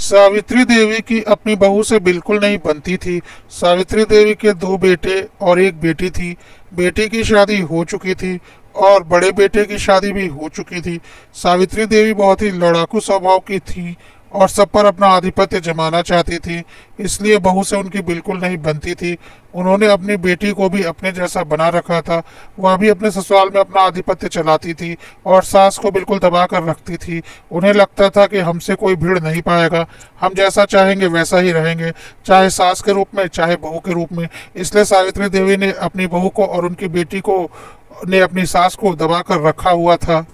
सावित्री देवी की अपनी बहू से बिल्कुल नहीं बनती थी। सावित्री देवी के दो बेटे और एक बेटी थी। बेटी की शादी हो चुकी थी और बड़े बेटे की शादी भी हो चुकी थी। सावित्री देवी बहुत ही लड़ाकू स्वभाव की थी और सब पर अपना आधिपत्य जमाना चाहती थी, इसलिए बहू से उनकी बिल्कुल नहीं बनती थी। उन्होंने अपनी बेटी को भी अपने जैसा बना रखा था। वह भी अपने ससुराल में अपना आधिपत्य चलाती थी और सास को बिल्कुल दबा कर रखती थी। उन्हें लगता था कि हमसे कोई भिड़ नहीं पाएगा, हम जैसा चाहेंगे वैसा ही रहेंगे, चाहे सास के रूप में चाहे बहू के रूप में। इसलिए सावित्री देवी ने अपनी बहू को और उनकी बेटी को ने अपनी सास को दबा कर रखा हुआ था।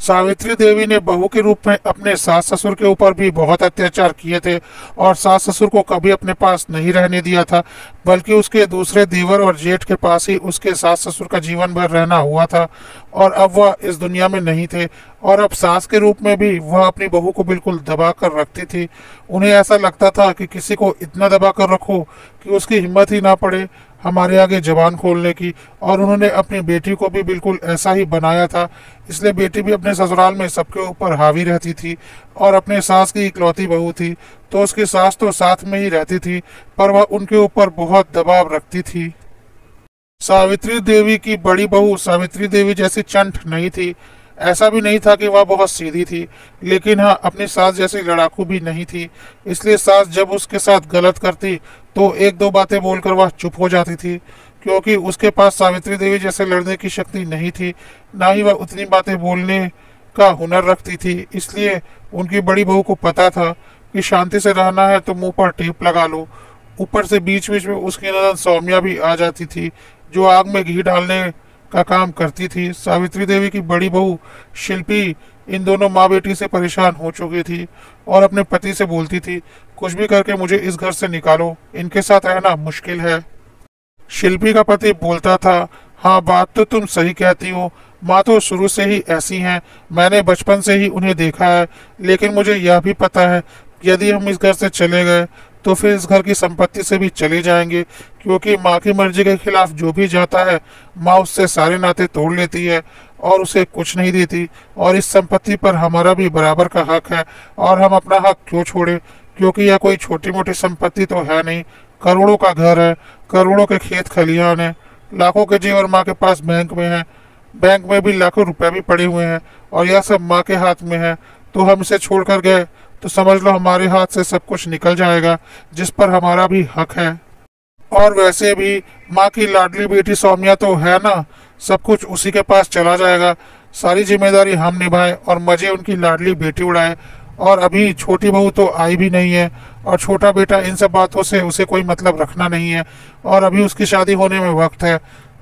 सावित्री देवी ने बहू के रूप में अपने सास ससुर के ऊपर भी बहुत अत्याचार किए थे और सास ससुर को कभी अपने पास नहीं रहने दिया था, बल्कि उसके दूसरे देवर और जेठ के पास ही उसके सास ससुर का जीवन भर रहना हुआ था। और अब वह इस दुनिया में नहीं थे और अब सास के रूप में भी वह अपनी बहू को बिल्कुल दबा कर रखती थी। उन्हें ऐसा लगता था कि किसी को इतना दबा कर रखो कि उसकी हिम्मत ही ना पड़े हमारे आगे जबान खोलने की। और उन्होंने अपनी बेटी को भी बिल्कुल ऐसा ही बनाया था। इसलिए बेटी भी अपने ससुराल में सबके ऊपर हावी रहती थी और अपने सास की इकलौती बहू थी, तो उसकी सास तो साथ में ही रहती थी पर वह उनके ऊपर बहुत दबाव रखती थी। सावित्री देवी की बड़ी बहू सावित्री देवी जैसी चंट नहीं थी। ऐसा भी नहीं था कि वह बहुत सीधी थी, लेकिन हाँ अपनी सास जैसी लड़ाकू भी नहीं थी। इसलिए सास जब उसके साथ गलत करती तो एक दो बातें बोलकर वह चुप हो जाती थी, क्योंकि उसके पास सावित्री देवी जैसे लड़ने की शक्ति नहीं थी, ना ही वह उतनी बातें बोलने का हुनर रखती थी। इसलिए उनकी बड़ी बहू को पता था कि शांति से रहना है तो मुंह पर टेप लगा लो। ऊपर से बीच बीच में उसकी ननद सौम्या भी आ जाती थी, जो आग में घी डालने का काम करती थी। सावित्री देवी की बड़ी बहू शिल्पी इन दोनों माँ बेटी से परेशान हो चुकी थी और अपने पति से बोलती थी, कुछ भी करके मुझे इस घर से निकालो, इनके साथ रहना मुश्किल है। शिल्पी का पति बोलता था, हाँ बात तो तुम सही कहती हो, माँ तो शुरू से ही ऐसी हैं, मैंने बचपन से ही उन्हें देखा है। लेकिन मुझे यह भी पता है यदि हम इस घर से चले गए तो फिर इस घर की संपत्ति से भी चले जाएंगे, क्योंकि माँ की मर्जी के खिलाफ जो भी जाता है माँ उससे सारे नाते तोड़ लेती है और उसे कुछ नहीं देती। और इस संपत्ति पर हमारा भी बराबर का हक है और हम अपना हक क्यों छोड़े, क्योंकि यह कोई छोटी मोटी संपत्ति तो है नहीं। करोड़ों का घर है, करोड़ों के खेत खलिहान है, लाखों के जेवर माँ के पास बैंक में है, बैंक में भी लाखों रुपए भी पड़े हुए हैं और यह सब माँ के हाथ में है। तो हम इसे छोड़कर गए तो समझ लो हमारे हाथ से सब कुछ निकल जाएगा जिस पर हमारा भी हक है। और वैसे भी माँ की लाडली बेटी सौम्या तो है ना, सब कुछ उसी के पास चला जाएगा। सारी जिम्मेदारी हम निभाए और मजे उनकी लाडली बेटी उड़ाए। और अभी छोटी बहू तो आई भी नहीं है और छोटा बेटा इन सब बातों से उसे कोई मतलब रखना नहीं है और अभी उसकी शादी होने में वक्त है।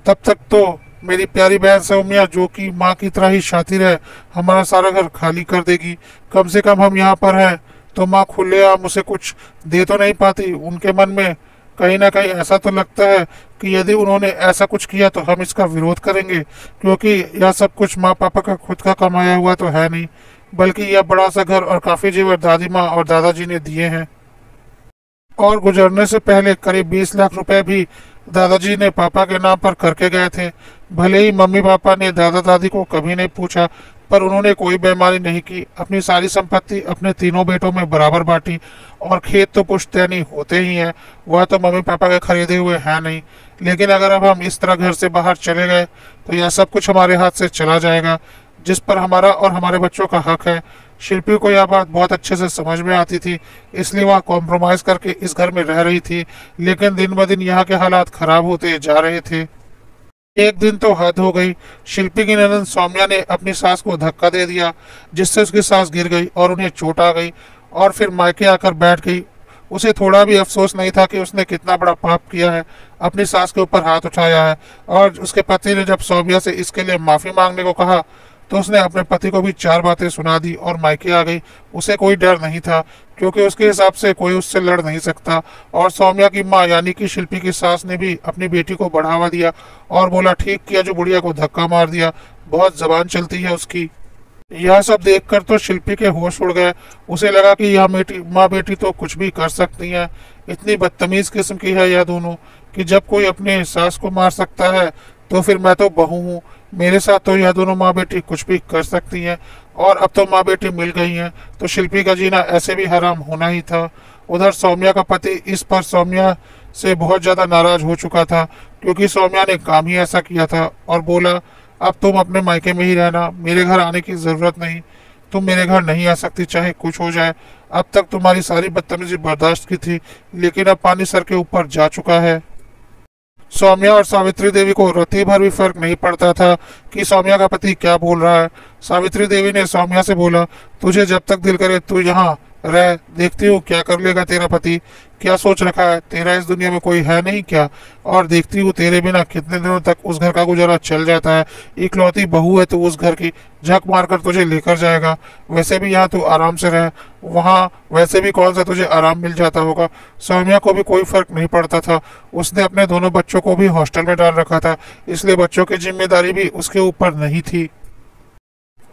तब तक तो मेरी प्यारी बहन सौम्या, जो कि माँ की तरह ही शातिर है, हमारा सारा घर खाली कर देगी। कम से कम हम यहाँ पर हैं तो माँ खुलेआम उसे कुछ दे तो नहीं पाती। उनके मन में कहीं ना कहीं ऐसा तो लगता है कि यदि उन्होंने ऐसा कुछ किया तो हम इसका विरोध करेंगे, क्योंकि यह सब कुछ माँ पापा का खुद का कमाया हुआ तो है नहीं, बल्कि यह बड़ा सा घर और काफी जेवर दादी माँ और दादाजी ने दिए हैं। और गुजरने से पहले करीब 20 लाख रुपए भी दादाजी ने पापा के नाम पर करके गए थे। भले ही मम्मी पापा ने दादा दादी को कभी नहीं पूछा, पर उन्होंने कोई बेईमानी नहीं की। अपनी सारी संपत्ति अपने तीनों बेटों में बराबर बांटी। और खेत तो पुश्तैनी होते ही हैं, वह तो मम्मी पापा के खरीदे हुए हैं नहीं। लेकिन अगर अब हम इस तरह घर से बाहर चले गए तो यह सब कुछ हमारे हाथ से चला जाएगा, जिस पर हमारा और हमारे बच्चों का हक है। शिल्पी को यह बात बहुत अच्छे से समझ में आती थी, इसलिए वह कॉम्प्रोमाइज करके इस घर में रह रही थी। लेकिन दिन ब दिन यहाँ के हालात खराब होते जा रहे थे। एक दिन तो हद हो गई। शिल्पी की ननद सौम्या ने अपनी सास को धक्का दे दिया, जिससे उसकी सास गिर गई और उन्हें चोट आ गई और फिर मायके आकर बैठ गई। उसे थोड़ा भी अफसोस नहीं था कि उसने कितना बड़ा पाप किया है, अपनी सास के ऊपर हाथ उठाया है। और उसके पति ने जब सौम्या से इसके लिए माफी मांगने को कहा तो उसने अपने पति को भी 4 बातें सुना दी और मायके आ गई। उसे कोई डर नहीं था, क्योंकि उसके हिसाब से कोई उससे लड़ नहीं सकता। और सौम्या की माँ यानी कि शिल्पी की सास ने भी अपनी बेटी को बढ़ावा दिया और बोला, ठीक किया जो बुढ़िया को धक्का मार दिया, बहुत जबान चलती है उसकी। यह सब देखकर तो शिल्पी के होश उड़ गए। उसे लगा कि यह माँ बेटी तो कुछ भी कर सकती हैं। इतनी बदतमीज किस्म की है यह दोनों कि जब कोई अपने सास को मार सकता है तो फिर मैं तो बहू हूँ, मेरे साथ तो यह दोनों माँ बेटी कुछ भी कर सकती हैं। और अब तो माँ बेटी मिल गई हैं, तो शिल्पी का जीना ऐसे भी हराम होना ही था। उधर सौम्या का पति इस पर सौम्या से बहुत ज्यादा नाराज हो चुका था, क्योंकि सौम्या ने काम ही ऐसा किया था, और बोला अब तुम अपने मायके में ही रहना, मेरे घर आने की जरूरत नहीं, तुम मेरे घर नहीं आ सकती चाहे कुछ हो जाए। अब तक तुम्हारी सारी बदतमीजी बर्दाश्त की थी, लेकिन अब पानी सर के ऊपर जा चुका है। सौम्या और सावित्री देवी को रत्ती भर भी फर्क नहीं पड़ता था कि सौम्या का पति क्या बोल रहा है। सावित्री देवी ने सौम्या से बोला, तुझे जब तक दिल करे तू यहाँ रह, देखती हूँ क्या कर लेगा तेरा पति, क्या सोच रखा है, तेरा इस दुनिया में कोई है नहीं क्या, और देखती हूँ तेरे बिना कितने दिनों तक उस घर का गुजारा चल जाता है। इकलौती बहू है तू उस घर की, झक मारकर तुझे लेकर जाएगा। वैसे भी यहाँ तू आराम से रह, वहाँ वैसे भी कौन सा तुझे आराम मिल जाता होगा। सौम्या को भी कोई फर्क नहीं पड़ता था, उसने अपने दोनों बच्चों को भी हॉस्टल में डाल रखा था, इसलिए बच्चों की जिम्मेदारी भी उसके ऊपर नहीं थी।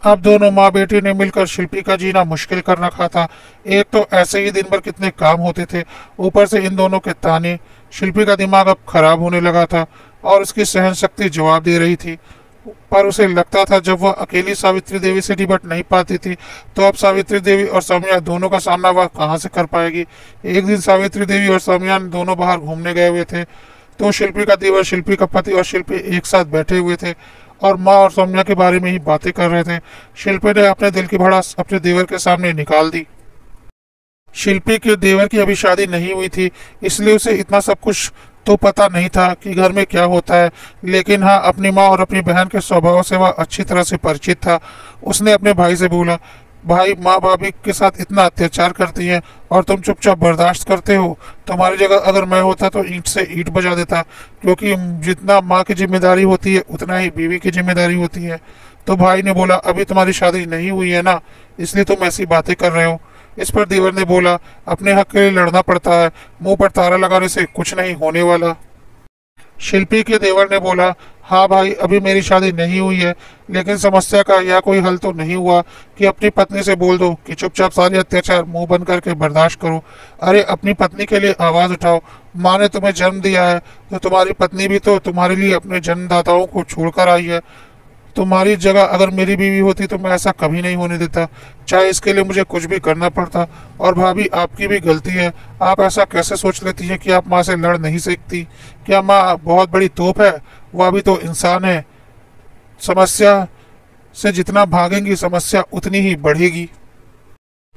अब दोनों माँ बेटी ने मिलकर शिल्पी का जीना मुश्किल कर रखा था। एक तो ऐसे ही दिन भर कितने काम होते थे, ऊपर से इन दोनों के ताने। शिल्पी का दिमाग अब खराब होने लगा था और उसकी सहन शक्ति जवाब दे रही थी, पर उसे लगता था जब वह अकेली सावित्री देवी से निपट नहीं पाती थी, तो अब सावित्री देवी और सौम्या दोनों का सामना वह कहाँ से कर पाएगी। एक दिन सावित्री देवी और सौम्या दोनों बाहर घूमने गए हुए थे, तो शिल्पी का देवर, शिल्पी का पति और शिल्पी एक साथ बैठे हुए थे और माँ और सौम्या के बारे में ही बातें कर रहे थे। शिल्पी ने अपने दिल की भड़ास अपने देवर के सामने निकाल दी। शिल्पी के देवर की अभी शादी नहीं हुई थी, इसलिए उसे इतना सब कुछ तो पता नहीं था कि घर में क्या होता है, लेकिन हाँ, अपनी माँ और अपनी बहन के स्वभाव से वह अच्छी तरह से परिचित था। उसने अपने भाई से बोला, भाई माँ भाभी के साथ इतना अत्याचार करती हैं और तुम चुपचाप बर्दाश्त करते हो। तुम्हारी जगह अगर मैं होता तो ईंट से ईंट बजा देता, क्योंकि जितना माँ की जिम्मेदारी होती है उतना ही बीवी की जिम्मेदारी होती है। तो भाई ने बोला, अभी तुम्हारी शादी नहीं हुई है ना, इसलिए तुम ऐसी बातें कर रहे हो। इस पर देवर ने बोला, अपने हक के लिए लड़ना पड़ता है, मुंह पर ताला लगाने से कुछ नहीं होने वाला। शिल्पी के देवर ने बोला, हाँ भाई, अभी मेरी शादी नहीं हुई है, लेकिन समस्या का यह कोई हल तो नहीं हुआ कि अपनी पत्नी से बोल दो कि चुपचाप सारे अत्याचार मुंह बंद करके बर्दाश्त करो। अरे अपनी पत्नी के लिए आवाज उठाओ, माँ ने तुम्हें जन्म दिया है, तो तुम्हारी पत्नी भी तो तुम्हारे लिए अपने जन्मदाताओं को छोड़कर आई है। तुम्हारी जगह अगर मेरी बीवी होती तो मैं ऐसा कभी नहीं होने देता, चाहे इसके लिए मुझे कुछ भी करना पड़ता। और भाभी, आपकी भी गलती है, आप ऐसा कैसे सोच लेती हैं कि आप माँ से लड़ नहीं सकती। क्या माँ बहुत बड़ी तोप है? वह भी तो इंसान है। समस्या से जितना भागेंगी समस्या उतनी ही बढ़ेगी।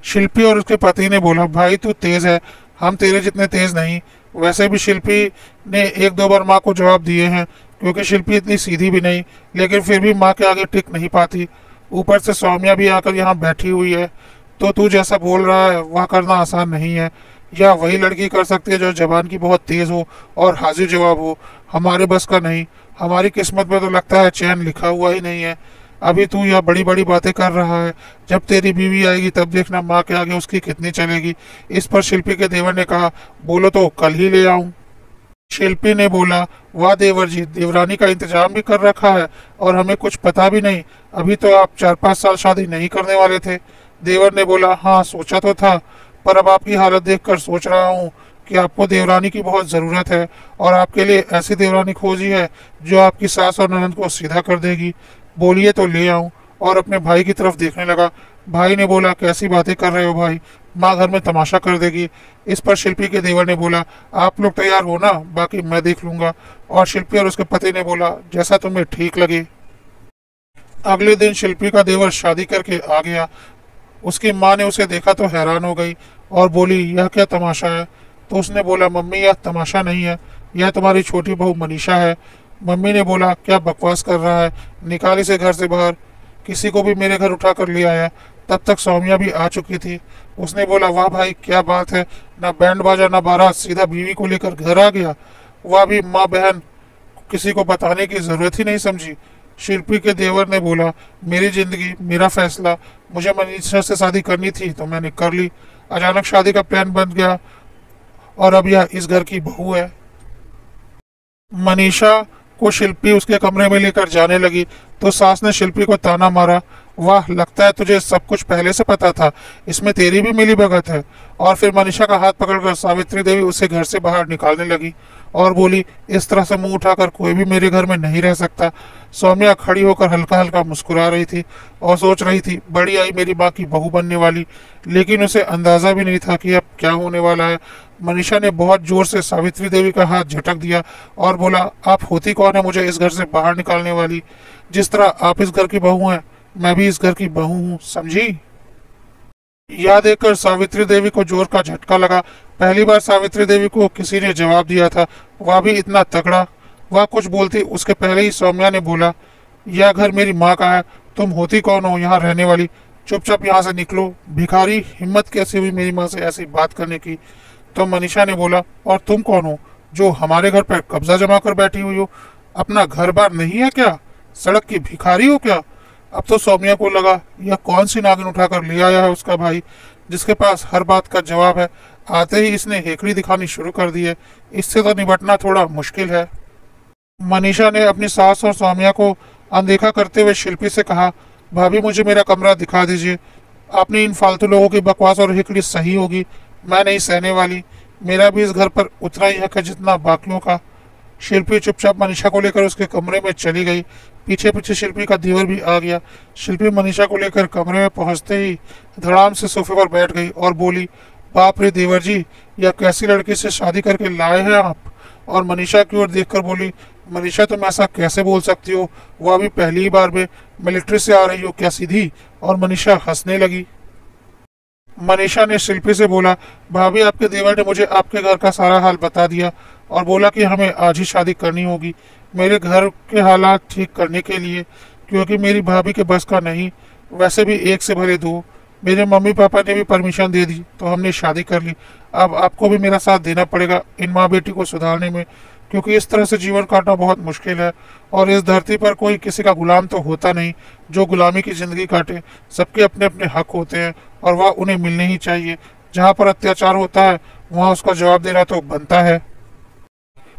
शिल्पी और उसके पति ने बोला, भाई तू तेज है, हम तेरे जितने तेज नहीं। वैसे भी शिल्पी ने एक दो बार माँ को जवाब दिए हैं, क्योंकि शिल्पी इतनी सीधी भी नहीं, लेकिन फिर भी माँ के आगे टिक नहीं पाती। ऊपर से सौम्या भी आकर यहाँ बैठी हुई है, तो तू जैसा बोल रहा है वह करना आसान नहीं है। यह वही लड़की कर सकती है जो जबान की बहुत तेज हो और हाजिर जवाब हो। हमारे बस का नहीं, हमारी किस्मत में तो लगता है चैन लिखा हुआ ही नहीं है। अभी तू यह बड़ी बड़ी बातें कर रहा है, जब तेरी बीवी आएगी तब देखना माँ के आगे उसकी कितनी चलेगी। इस पर शिल्पी के देवर ने कहा, बोलो तो कल ही ले आऊं। शिल्पी ने बोला, वाह देवर जी, देवरानी का इंतजाम भी कर रखा है और हमें कुछ पता भी नहीं। अभी तो आप 4-5 साल शादी नहीं करने वाले थे। देवर ने बोला, हाँ सोचा तो था, पर अब आपकी हालत देखकर सोच रहा हूँ कि आपको देवरानी की बहुत ज़रूरत है, और आपके लिए ऐसी देवरानी खोजी है जो आपकी सास और ननद को सीधा कर देगी। बोलिए तो ले आऊं। और अपने भाई की तरफ देखने लगा। भाई ने बोला, कैसी बातें कर रहे हो भाई, माँ घर में तमाशा कर देगी। इस पर शिल्पी के देवर ने बोला, आप लोग तैयार हो ना, बाकी मैं देख लूंगा। और शिल्पी और उसके पति ने बोला, जैसा तुम्हें ठीक लगे। अगले दिन शिल्पी का देवर शादी करके आ गया। उसकी माँ ने उसे देखा तो हैरान हो गई और बोली, यह क्या तमाशा है? तो उसने बोला, मम्मी यह तमाशा नहीं है, यह तुम्हारी छोटी बहू मनीषा है। मम्मी ने बोला, क्या बकवास कर रहा है, निकाल इसे घर से बाहर, किसी को भी मेरे घर उठा कर ले आया। तब तक सौम्या भी आ चुकी थी। उसने बोला, वाह भाई क्या बात है, ना बैंड बाजा ना बारात, सीधा बीवी को लेकर घर आ गया। वह भी माँ बहन, किसी को बताने की जरूरत ही नहीं समझी। शिल्पी के देवर ने बोला, मेरी जिंदगी मेरा फैसला, मुझे मनीषा से शादी करनी थी तो मैंने कर ली। अचानक शादी का प्लान बन गया और अब यह इस घर की बहू है। मनीषा को शिल्पी उसके कमरे में लेकर जाने लगी तो सास ने शिल्पी को ताना मारा, वाह लगता है तुझे सब कुछ पहले से पता था, इसमें तेरी भी मिली भगत है। और फिर मनीषा का हाथ पकड़कर सावित्री देवी उसे घर से बाहर निकालने लगी और बोली, इस तरह से मुंह उठाकर कोई भी मेरे घर में नहीं रह सकता। सौम्या खड़ी होकर हल्का हल्का मुस्कुरा रही थी और सोच रही थी, बड़ी आई मेरी माँ की बहू बनने वाली, लेकिन उसे अंदाजा भी नहीं था कि अब क्या होने वाला है। मनीषा ने बहुत जोर से सावित्री देवी का हाथ झटक दिया और बोला, आप होती कौन है मुझे इस घर से बाहर निकालने वाली? जिस तरह आप इस घर की बहू हैं, मैं भी इस घर की बहू हूँ, समझी? यह देखकर सावित्री देवी को जोर का झटका लगा। पहली बार सावित्री देवी को किसी ने जवाब दिया था, वह भी इतना तगड़ा। वह कुछ बोलती उसके पहले ही सौम्या ने बोला, यह घर मेरी माँ का है, तुम होती कौन हो यहाँ रहने वाली? चुपचाप यहाँ से निकलो। भिखारी, हिम्मत कैसे हुई मेरी माँ से ऐसी बात करने की? तो मनीषा ने बोला, और तुम कौन हो जो हमारे घर पर कब्जा जमा कर बैठी हुई हो? अपना घर बार नहीं है क्या? सड़क की भिखारी हो क्या? अब तो सौम्या को लगा, यह कौन सी नागिन उठाकर ले आया है उसका भाई, जिसके पास हर बात का जवाब है। आते ही इसने हेकड़ी दिखानी शुरू कर दी है। इससे तो निपटना थोड़ा मुश्किल है। मनीषा ने अपनी सास और सौम्या को अनदेखा करते हुए शिल्पी से कहा, भाभी मुझे मेरा कमरा दिखा दीजिए। आपने इन फालतू लोगों की बकवास और हेकड़ी सही होगी, मैं नहीं सहने वाली। मेरा भी इस घर पर उतना ही हक है जितना बाकियों का। शिल्पी चुपचाप मनीषा को लेकर उसके कमरे में चली गई। पीछे पीछे शिल्पी का देवर भी आ गया। शिल्पी मनीषा को लेकर कमरे में पहुंचते ही धड़ाम से सोफे पर बैठ गई और बोली, बाप रे देवर जी, यह कैसी लड़की से शादी करके लाए हैं आप? और मनीषा की ओर देखकर बोली, मनीषा तुम ऐसा कैसे बोल सकती हो, वह भी पहली बार में मिलिट्री से आ रही हो क्या सीधी? और मनीषा हंसने लगी। मनीषा ने शिल्पी से बोला, भाभी आपके देवर ने मुझे आपके घर का सारा हाल बता दिया और बोला कि हमें आज ही शादी करनी होगी मेरे घर के हालात ठीक करने के लिए, क्योंकि मेरी भाभी के बस का नहीं। वैसे भी एक से भले दो, मेरे मम्मी पापा ने भी परमिशन दे दी तो हमने शादी कर ली। अब आपको भी मेरा साथ देना पड़ेगा इन माँ बेटी को सुधारने में, क्योंकि इस तरह से जीवन काटना बहुत मुश्किल है और इस धरती पर कोई किसी का गुलाम तो होता नहीं जो गुलामी की जिंदगी काटे। सबके अपने अपने हक होते हैं और वह उन्हें मिलने ही चाहिए। जहाँ पर अत्याचार होता है वहाँ उसका जवाब देना तो बनता है।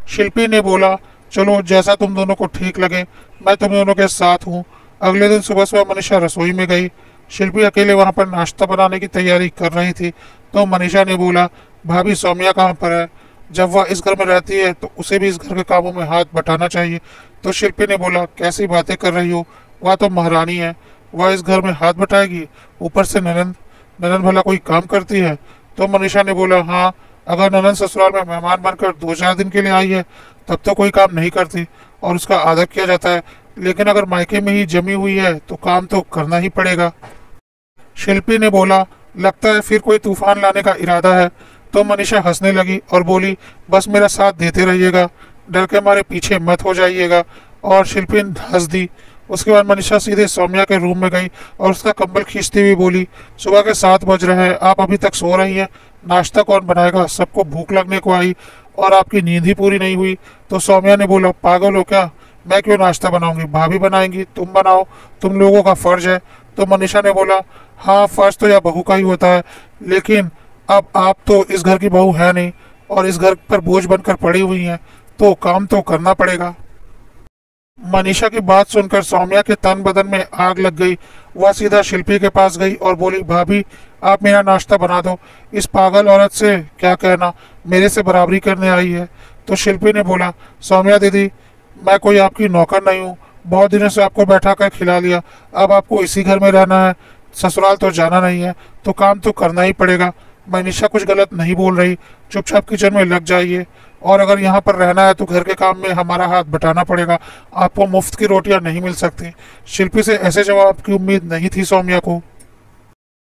शिल्पी ने बोला, चलो जैसा तुम दोनों को ठीक लगे, मैं तुम दोनों के साथ हूँ। अगले दिन सुबह सुबह मनीषा रसोई में गई। शिल्पी अकेले वहाँ पर नाश्ता बनाने की तैयारी कर रही थी तो मनीषा ने बोला, भाभी सौम्या कहाँ पर है? जब वह इस घर में रहती है तो उसे भी इस घर के कामों में हाथ बटाना चाहिए। तो शिल्पी ने बोला, कैसी बातें कर रही हो, वह तो महारानी है, वह इस घर में हाथ बटाएगी? ऊपर से ननंद, ननंद भला कोई काम करती है? तो मनीषा ने बोला, हाँ, अगर ननंद ससुराल में मेहमान बनकर 2-4 दिन के लिए आई है तब तो कोई काम नहीं करती और उसका आदर किया जाता है, लेकिन अगर मायके में ही जमी हुई है तो काम तो करना ही पड़ेगा। शिल्पी ने बोला, लगता है फिर कोई तूफान लाने का इरादा है। तो मनीषा हंसने लगी और बोली, बस मेरा साथ देते रहिएगा, डर के मारे पीछे मत हो जाइएगा। और शिल्पी हंस दी। उसके बाद मनीषा सीधे सौम्या के रूम में गई और उसका कंबल खींचती हुई बोली, सुबह के 7 बज रहे हैं, आप अभी तक सो रही हैं? नाश्ता कौन बनाएगा? सबको भूख लगने को आई और आपकी नींद ही पूरी नहीं हुई। तो सौम्या ने बोला, पागल हो क्या, मैं क्यों नाश्ता बनाऊंगी, भाभी बनाएंगी, तुम बनाओ, तुम लोगों का फर्ज है। तो मनीषा ने बोला, हाँ फर्ज तो यह बहू का ही होता है, लेकिन अब आप तो इस घर की बहू है नहीं और इस घर पर बोझ बनकर पड़ी हुई हैं, तो काम तो करना पड़ेगा। मनीषा की बात सुनकर सौम्या के तन बदन में आग लग गई। वह सीधा शिल्पी के पास गई और बोली, भाभी आप मेरा नाश्ता बना दो, इस पागल औरत से क्या कहना, मेरे से बराबरी करने आई है। तो शिल्पी ने बोला, सौम्या दीदी, मैं कोई आपकी नौकर नहीं हूँ, बहुत दिनों से आपको बैठा कर खिला लिया, अब आपको इसी घर में रहना है, ससुराल तो जाना नहीं है, तो काम तो करना ही पड़ेगा। मनीषा कुछ गलत नहीं बोल रही, चुपचाप किचन में लग जाइए, और अगर यहाँ पर रहना है तो घर के काम में हमारा हाथ बटाना पड़ेगा, आपको मुफ्त की रोटियां नहीं मिल सकती। शिल्पी से ऐसे जवाब की उम्मीद नहीं थी सौम्या को।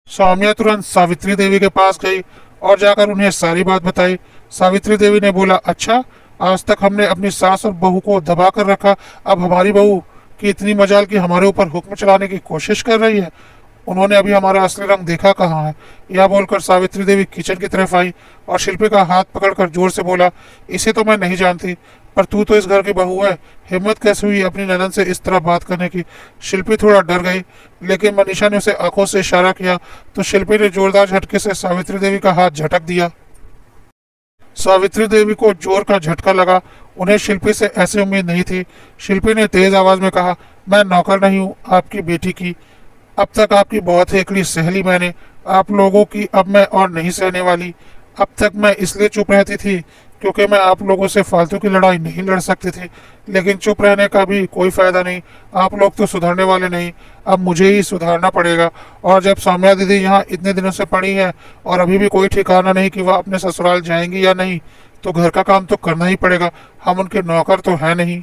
सौम्या तुरंत सावित्री देवी के पास गई और जाकर उन्हें सारी बात बताई। सावित्री देवी ने बोला, अच्छा, आज तक हमने अपनी सास और बहू को दबा कर रखा, अब हमारी बहू की इतनी मजाल की हमारे ऊपर हुक्म चलाने की कोशिश कर रही है। उन्होंने अभी हमारा असली रंग देखा कहाँ है? यह बोलकर सावित्री देवी किचन की तरफ आई और शिल्पी का हाथ पकड़कर जोर से बोला, इसे तो मैं नहीं जानती, पर तू तो इस घर की बहू है, हिम्मत कैसे हुई अपनी ननद से इस तरह बात करने की? शिल्पी थोड़ा डर गई, लेकिन मनीषा ने उसे आंखों से इशारा किया तो शिल्पी ने जोरदार झटके से सावित्री देवी का हाथ झटक दिया। सावित्री देवी को जोर का झटका लगा। उन्हें शिल्पी से ऐसी उम्मीद नहीं थी। शिल्पी ने तेज आवाज में कहा, मैं नौकर नहीं हूँ आपकी बेटी की, अब तक आपकी बहुत हेकड़ी सह ली मैंने, आप लोगों की अब मैं और नहीं सहने वाली। अब तक मैं इसलिए चुप रहती थी क्योंकि मैं आप लोगों से फालतू की लड़ाई नहीं लड़ सकती थी, लेकिन चुप रहने का भी कोई फायदा नहीं। आप लोग तो सुधरने वाले नहीं, अब मुझे ही सुधारना पड़ेगा। और जब सौम्या दीदी यहाँ इतने दिनों से पड़ी है और अभी भी कोई ठिकाना नहीं कि वह अपने ससुराल जाएंगी या नहीं, तो घर का काम तो करना ही पड़ेगा। हम उनके नौकर तो है नहीं।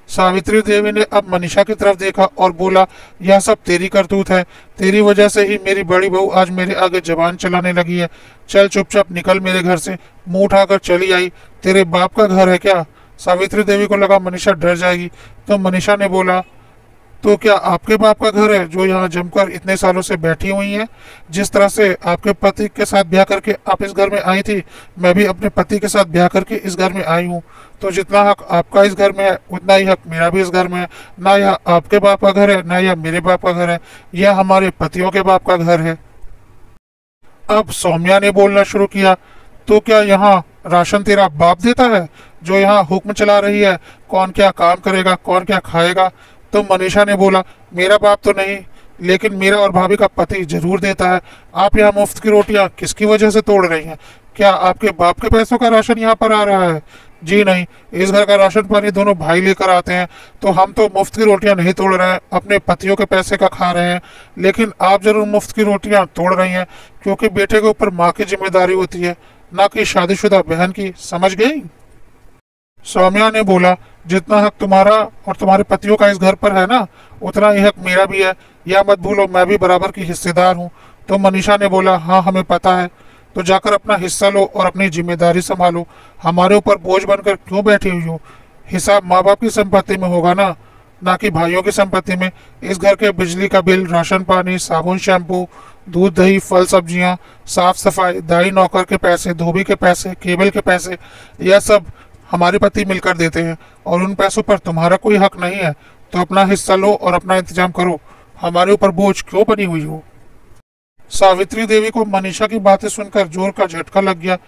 सावित्री देवी ने अब मनीषा की तरफ देखा और बोला, यह सब तेरी करतूत है। तेरी वजह से ही मेरी बड़ी बहू आज मेरे आगे जबान चलाने लगी है। चल चुपचाप निकल मेरे घर से। मुंह उठाकर चली आई। तेरे बाप का घर है क्या? सावित्री देवी को लगा मनीषा डर जाएगी, तो मनीषा ने बोला, तो क्या आपके बाप का घर है जो यहाँ जमकर इतने सालों से बैठी हुई है? जिस तरह से आपके पति के साथ ब्याह करके आप इस घर में आई थी, मैं भी अपने पति के साथ ब्याह करके इस घर में आई हूँ। तो जितना हक आपका इस घर में है, उतना ही हक मेरा भी इस घर में है। ना यह आपके बाप का घर है, ना यह मेरे बाप का घर है, यह हमारे पतियों के बाप का घर है। अब सौम्या ने बोलना शुरू किया, तो क्या यहाँ राशन तेरा बाप देता है जो यहाँ हुक्म चला रही है? कौन क्या काम करेगा, कौन क्या खाएगा? तो मनीषा ने बोला, मेरा बाप तो नहीं, लेकिन मेरा और भाभी का पति जरूर देता है। आप यहाँ मुफ्त की रोटियां किसकी वजह से तोड़ रही हैं? क्या आपके बाप के पैसों का राशन यहाँ पर आ रहा है? जी नहीं, इस घर का राशन पानी दोनों भाई लेकर आते हैं। तो हम तो मुफ्त की रोटियां नहीं तोड़ रहे हैं, अपने पतियों के पैसे का खा रहे हैं। लेकिन आप जरूर मुफ्त की रोटियां तोड़ रही हैं, क्योंकि बेटे के ऊपर माँ की जिम्मेदारी होती है, ना कि शादीशुदा बहन की। समझ गई? सौम्या ने बोला, जितना हक तुम्हारा और तुम्हारे पतियों का इस घर पर है ना, उतना ही हक मेरा भी है। यह मत भूलो, मैं भी बराबर की हिस्सेदार हूँ। तो मनीषा ने बोला, हाँ हमें पता है। तो जाकर अपना हिस्सा लो और अपनी जिम्मेदारी संभालो। हमारे ऊपर बोझ बनकर क्यों बैठी हुई हो? हिसाब माँ बाप की संपत्ति में होगा ना, ना कि भाइयों की संपत्ति में। इस घर के बिजली का बिल, राशन पानी, साबुन, शैम्पू, दूध, दही, फल, सब्जियां, साफ सफाई, दाई नौकर के पैसे, धोबी के पैसे, केबल के पैसे, यह सब हमारे पति मिलकर देते हैं और उन पैसों पर तुम्हारा कोई हक नहीं है। तो अपना हिस्सा लो और अपना इंतजाम करो। हमारे ऊपर बोझ क्यों बनी हुई हो? सावित्री देवी को मनीषा की बातें सुनकर जोर का झटका लग गया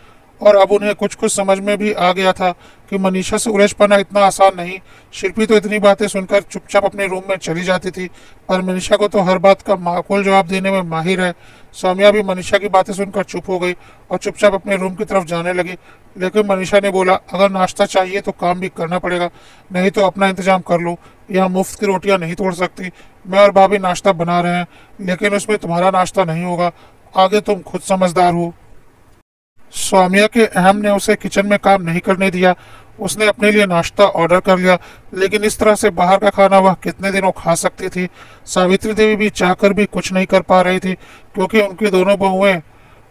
और अब उन्हें कुछ कुछ समझ में भी आ गया था कि मनीषा से उलझ पाना इतना आसान नहीं। शिल्पी तो इतनी बातें सुनकर चुपचाप अपने रूम में चली जाती थी, पर मनीषा को तो हर बात का माकूल जवाब देने में माहिर है। सौम्या भी मनीषा की बातें सुनकर चुप हो गई और चुपचाप अपने रूम की तरफ जाने लगी। लेकिन मनीषा ने बोला, अगर नाश्ता चाहिए तो काम भी करना पड़ेगा, नहीं तो अपना इंतजाम कर लो। यहाँ मुफ्त की रोटियां नहीं तोड़ सकती। मैं और भाभी नाश्ता बना रहे हैं, लेकिन उसमें तुम्हारा नाश्ता नहीं होगा। आगे तुम खुद समझदार हो। सौम्या के अहम ने उसे किचन में काम नहीं करने दिया। उसने अपने लिए नाश्ता ऑर्डर कर लिया, लेकिन इस तरह से बाहर का खाना वह कितने दिनों खा सकती थी? सावित्री देवी भी चाहकर भी कुछ नहीं कर पा रही थी, क्योंकि उनकी दोनों बहुएं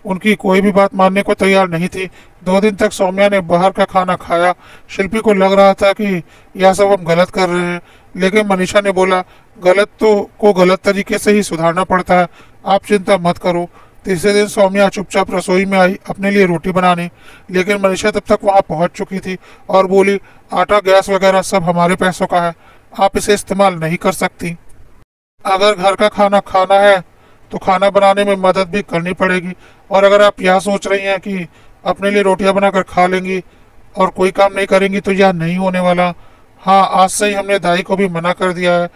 उनकी कोई भी बात मानने को तैयार नहीं थी। 2 दिन तक सौम्या ने बाहर का खाना खाया। शिल्पी को लग रहा था कि यह सब हम गलत कर रहे हैं, लेकिन मनीषा ने बोला, गलत तो को गलत तरीके से ही सुधारना पड़ता है, आप चिंता मत करो। तीसरे दिन सौम्या चुपचाप रसोई में आई अपने लिए रोटी बनाने, लेकिन मनीषा तब तक वहां पहुंच चुकी थी और बोली, आटा गैस वगैरह सब हमारे पैसों का है, आप इसे इस्तेमाल नहीं कर सकती। अगर घर का खाना खाना है तो खाना बनाने में मदद भी करनी पड़ेगी। और अगर आप यह सोच रही हैं कि अपने लिए रोटियां बनाकर खा लेंगी और कोई काम नहीं करेंगी, तो यह नहीं होने वाला। हाँ, आज से ही हमने दाई को भी मना कर दिया है,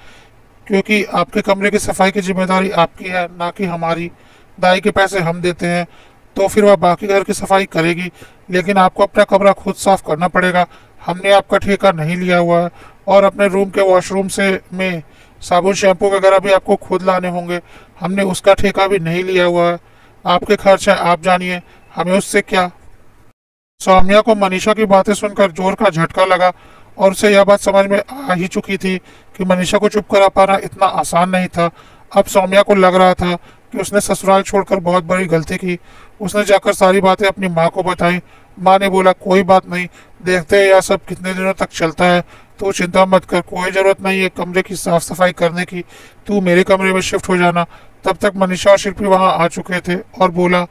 क्योंकि आपके कमरे की सफाई की जिम्मेदारी आपकी है, ना कि हमारी। दाई के पैसे हम देते हैं, तो फिर वह बाकी घर की सफाई करेगी, लेकिन आपको अपना कमरा खुद साफ करना पड़ेगा। हमने आपका ठेका नहीं लिया हुआ है। और अपने रूम के वॉशरूम से में साबुन शैम्पू वगैरह भी आपको खुद लाने होंगे, हमने उसका ठेका भी नहीं लिया हुआ है। आपके खर्च है, आप जानिए, हमें उससे क्या। सौम्या को मनीषा की बातें सुनकर जोर का झटका लगा और उसे यह बात समझ में आ ही चुकी थी कि मनीषा को चुप करा पाना इतना आसान नहीं था। अब सौम्या को लग रहा था कि उसने ससुराल छोड़कर बहुत बड़ी गलती की। उसने जाकर सारी बातें अपनी माँ को बताई। माँ ने बोला, कोई बात नहीं, देखते हैं यह सब कितने दिनों तक चलता है, तो चिंता मत कर, कोई जरूरत नहीं है कमरे की साफ सफाई करने की, तू मेरे कमरे में शिफ्ट हो जाना। तब तक मनीषा और शिल्पी वहां आ चुके थे और बोला,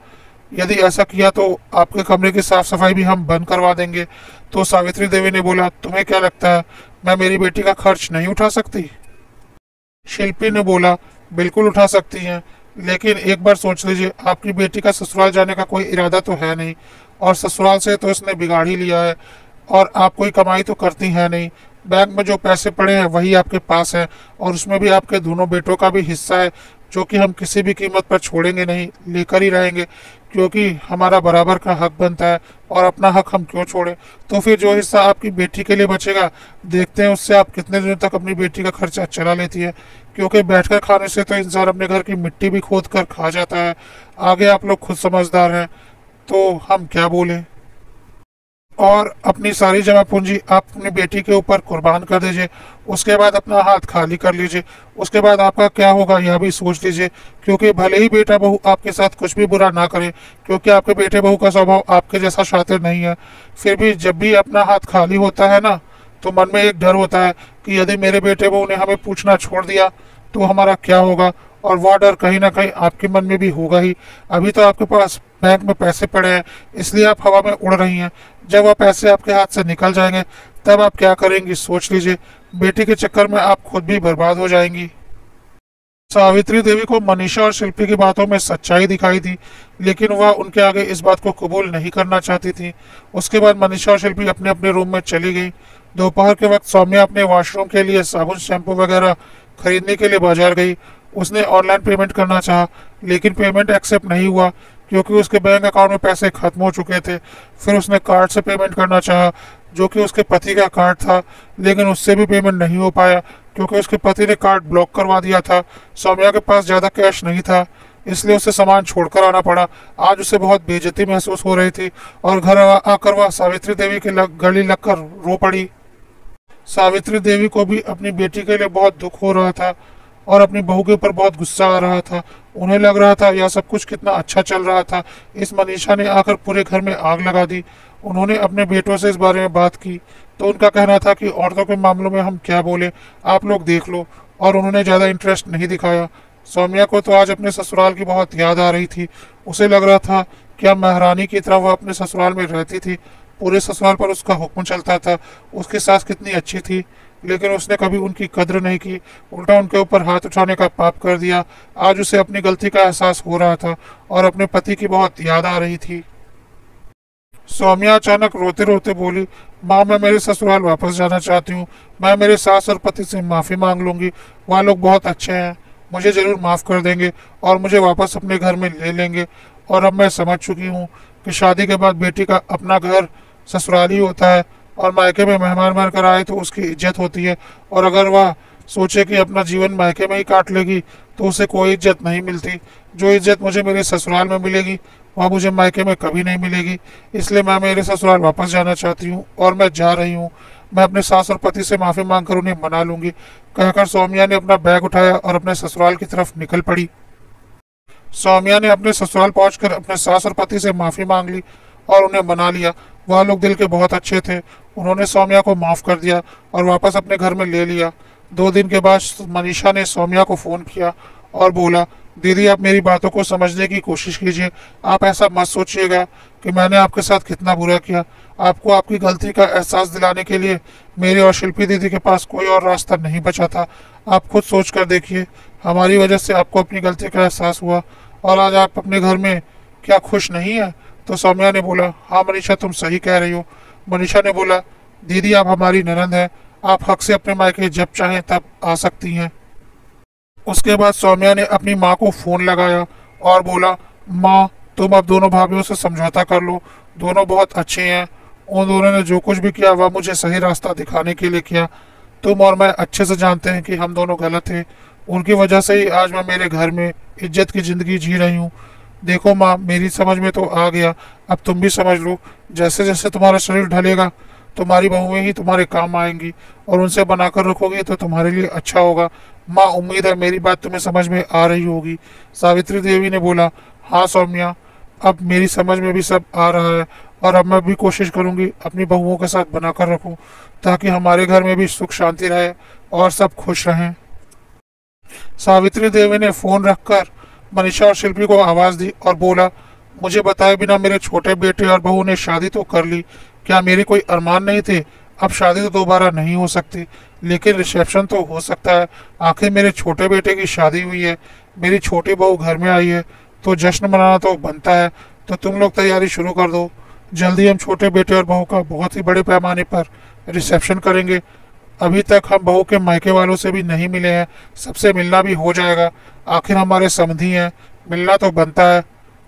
यदि ऐसा किया तो आपके कमरे की साफ सफाई भी हम बंद करवा देंगे। तो सावित्री देवी ने बोला, तुम्हें क्या लगता है मैं मेरी बेटी का खर्च नहीं उठा सकती? शिल्पी ने बोला, बिल्कुल उठा सकती हैं, लेकिन एक बार सोच लीजिए, आपकी बेटी का ससुराल जाने का कोई इरादा तो है नहीं, और ससुराल से तो इसने बिगाड़ ही लिया है, और आप कोई कमाई तो करती हैं नहीं। बैंक में जो पैसे पड़े हैं वही आपके पास है, और उसमें भी आपके दोनों बेटों का भी हिस्सा है, जो कि हम किसी भी कीमत पर छोड़ेंगे नहीं, लेकर ही रहेंगे। क्योंकि हमारा बराबर का हक बनता है और अपना हक हम क्यों छोड़े। तो फिर जो हिस्सा आपकी बेटी के लिए बचेगा, देखते हैं उससे आप कितने दिनों तक अपनी बेटी का खर्चा चला लेती है, क्योंकि बैठकर खाने से तो इंसान अपने घर की मिट्टी भी खोद कर खा जाता है। आगे आप लोग खुद समझदार हैं, तो हम क्या बोलें। और अपनी सारी जमा पूंजी आप अपनी बेटी के ऊपर कुर्बान कर दीजिए, उसके बाद अपना हाथ खाली कर लीजिए। उसके बाद आपका क्या होगा यह भी सोच लीजिए, क्योंकि भले ही बेटा बहू आपके साथ कुछ भी बुरा ना करे, क्योंकि आपके बेटे बहू का स्वभाव आपके जैसा शातिर नहीं है, फिर भी जब भी अपना हाथ खाली होता है ना, तो मन में एक डर होता है कि यदि मेरे बेटे बहू ने हमें पूछना छोड़ दिया तो हमारा क्या होगा। और वह डर कहीं ना कहीं आपके मन में भी होगा ही। अभी तो आपके पास बैंक में पैसे पड़े हैं, इसलिए आप हवा में उड़ रही हैं। जब वह पैसे आपके हाथ से निकल जाएंगे तब आप क्या करेंगी, सोच लीजिए। बेटी के चक्कर में आप खुद भी बर्बाद हो जाएंगी। सावित्री देवी को मनीषा और शिल्पी की बातों में सच्चाई दिखाई दी, लेकिन वह उनके आगे इस बात को कबूल नहीं करना चाहती थी। उसके बाद मनीषा और शिल्पी अपने अपने रूम में चली गई। दोपहर के वक्त सौम्या अपने वॉशरूम के लिए साबुन शैम्पू वगैरह खरीदने के लिए बाजार गई। उसने ऑनलाइन पेमेंट करना चाहा, लेकिन पेमेंट एक्सेप्ट नहीं हुआ, क्योंकि उसके बैंक अकाउंट में पैसे खत्म हो चुके थे। फिर उसने कार्ड से पेमेंट करना चाहा, जो कि उसके पति का कार्ड था, लेकिन उससे भी पेमेंट नहीं हो पाया, क्योंकि उसके पति ने कार्ड ब्लॉक करवा दिया था। सौम्या के पास ज़्यादा कैश नहीं था, इसलिए उसे सामान छोड़कर आना पड़ा। आज उसे बहुत बेइज्जती महसूस हो रही थी और घर आकर वह सावित्री देवी के गले लगकर रो पड़ी। सावित्री देवी को भी अपनी बेटी के लिए बहुत दुख हो रहा था और अपनी बहू के ऊपर बहुत गुस्सा आ रहा था। उन्हें लग रहा था यह सब कुछ कितना अच्छा चल रहा था, इस मनीषा ने आकर पूरे घर में आग लगा दी। उन्होंने अपने बेटों से इस बारे में बात की, तो उनका कहना था कि औरतों के मामलों में हम क्या बोले, आप लोग देख लो। और उन्होंने ज़्यादा इंटरेस्ट नहीं दिखाया। सौम्या को तो आज अपने ससुराल की बहुत याद आ रही थी। उसे लग रहा था कि अब महारानी की तरह वह अपने ससुराल में रहती थी, पूरे ससुराल पर उसका हुक्म चलता था। उसकी सास कितनी अच्छी थी, लेकिन उसने कभी उनकी कद्र नहीं की, उल्टा उनके ऊपर हाथ उठाने का पाप कर दिया। आज उसे अपनी गलती का एहसास हो रहा था और अपने पति की बहुत याद आ रही थी। सौम्या अचानक रोते रोते बोली, माँ मैं मेरे ससुराल वापस जाना चाहती हूँ। मैं मेरे सास और पति से माफ़ी मांग लूंगी। वह लोग बहुत अच्छे हैं, मुझे ज़रूर माफ़ कर देंगे और मुझे वापस अपने घर में ले लेंगे। और अब मैं समझ चुकी हूँ कि शादी के बाद बेटी का अपना घर ससुराल ही होता है और मायके में मेहमान बनकर आए तो उसकी इज्जत होती है। और अगर वह सोचे कि अपना जीवन मायके में ही काट लेगी तो उसे कोई इज्जत नहीं मिलती। जो इज्जत मुझे मेरे ससुराल में मिलेगी वह मुझे मायके में कभी नहीं मिलेगी। इसलिए मैं मेरे ससुराल वापस जाना चाहती हूँ और मैं जा रही हूँ। मैं अपने सास और पति से माफ़ी मांगकर उन्हें मना लूंगी। कहकर सौम्या ने अपना बैग उठाया और अपने ससुराल की तरफ निकल पड़ी। सौम्या ने अपने ससुराल पहुंचकर अपने सास और पति से माफ़ी मांग ली और उन्हें मना लिया। वह लोग दिल के बहुत अच्छे थे, उन्होंने सौम्या को माफ़ कर दिया और वापस अपने घर में ले लिया। 2 दिन के बाद मनीषा ने सौम्या को फ़ोन किया और बोला, दीदी आप मेरी बातों को समझने की कोशिश कीजिए। आप ऐसा मत सोचिएगा कि मैंने आपके साथ कितना बुरा किया। आपको आपकी गलती का एहसास दिलाने के लिए मेरे और शिल्पी दीदी के पास कोई और रास्ता नहीं बचा था। आप खुद सोच कर देखिए, हमारी वजह से आपको अपनी गलती का एहसास हुआ और आज आप अपने घर में क्या खुश नहीं है। तो सौम्या ने बोला, हाँ मनीषा तुम सही कह रही हो। मनीषा ने बोला, दीदी आप हमारी ननद हैं, आप हक से अपने मायके जब चाहें तब आ सकती हैं। उसके बाद सौम्या ने अपनी माँ को फ़ोन लगाया और बोला, माँ तुम अब दोनों भाभीियों से समझौता कर लो, दोनों बहुत अच्छे हैं। उन दोनों ने जो कुछ भी किया वह मुझे सही रास्ता दिखाने के लिए किया। तुम और मैं अच्छे से जानते हैं कि हम दोनों गलत थे। उनकी वजह से ही आज मैं मेरे घर में इज्जत की ज़िंदगी जी रही हूँ। देखो माँ मेरी समझ में तो आ गया, अब तुम भी समझ लो। जैसे जैसे तुम्हारा शरीर ढलेगा तुम्हारी बहुएं ही तुम्हारे काम आएंगी और उनसे बनाकर रखोगी तो तुम्हारे लिए अच्छा होगा। माँ उम्मीद है मेरी बात तुम्हें समझ में आ रही होगी। सावित्री देवी ने बोला, हाँ सौम्या अब मेरी समझ में भी सब आ रहा है और अब मैं भी कोशिश करूँगी अपनी बहुओं के साथ बनाकर रखूँ, ताकि हमारे घर में भी सुख शांति रहे और सब खुश रहें। सावित्री देवी ने फ़ोन रखकर मनीषा और शिल्पी को आवाज़ दी और बोला, मुझे बताए बिना मेरे छोटे बेटे और बहू ने शादी तो कर ली, क्या मेरे कोई अरमान नहीं थे। अब शादी तो दोबारा नहीं हो सकती, लेकिन रिसेप्शन तो हो सकता है। आखिर मेरे छोटे बेटे की शादी हुई है, मेरी छोटी बहू घर में आई है, तो जश्न मनाना तो बनता है। तो तुम लोग तैयारी शुरू कर दो, जल्दी हम छोटे बेटे और बहू का बहुत ही बड़े पैमाने पर रिसेप्शन करेंगे। अभी तक हम बहू के मायके वालों से भी नहीं मिले हैं, सबसे मिलना भी हो जाएगा। आखिर हमारे समधी हैं, मिलना तो बनता है।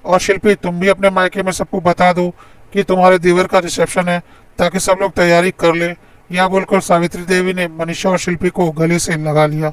और शिल्पी तुम भी अपने मायके में सबको बता दो कि तुम्हारे देवर का रिसेप्शन है, ताकि सब लोग तैयारी कर ले। यह बोलकर सावित्री देवी ने मनीषा और शिल्पी को गले से लगा लिया।